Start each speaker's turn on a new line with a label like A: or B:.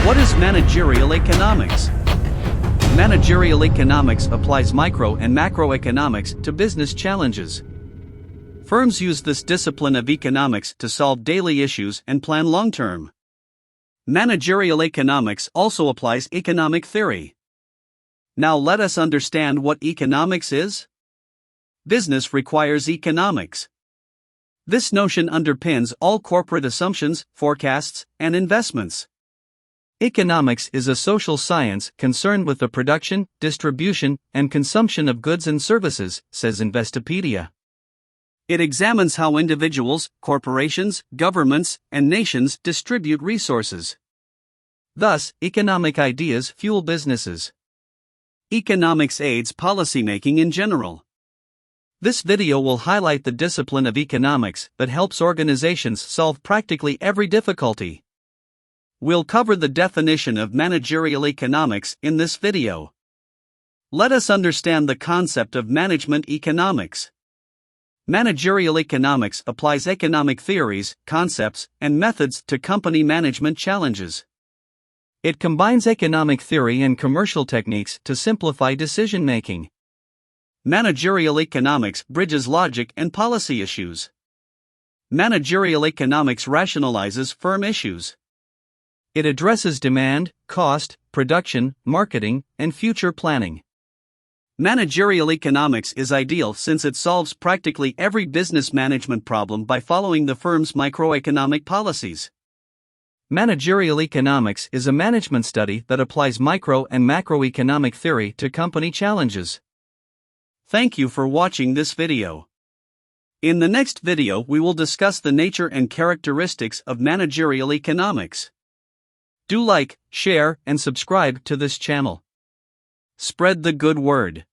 A: What is managerial economics? Managerial economics applies micro and macroeconomics to business challenges. Firms use this discipline of economics to solve daily issues and plan long-term. Managerial economics also applies economic theory. Now let us understand what economics is. Business requires economics. This notion underpins all corporate assumptions, forecasts, and investments. Economics is a social science concerned with the production, distribution, and consumption of goods and services, says Investopedia. It examines how individuals, corporations, governments, and nations distribute resources. Thus, economic ideas fuel businesses. Economics aids policymaking in general. This video will highlight the discipline of economics that helps organizations solve practically every difficulty. We'll cover the definition of managerial economics in this video. Let us understand the concept of management economics. Managerial economics applies economic theories, concepts, and methods to company management challenges. It combines economic theory and commercial techniques to simplify decision-making. Managerial economics bridges logic and policy issues. Managerial economics rationalizes firm issues. It addresses demand, cost, production, marketing, and future planning. Managerial economics is ideal since it solves practically every business management problem by following the firm's microeconomic policies. Managerial economics is a management study that applies micro and macroeconomic theory to company challenges. Thank you for watching this video. In the next video, we will discuss the nature and characteristics of managerial economics. Do like, share, and subscribe to this channel. Spread the good word.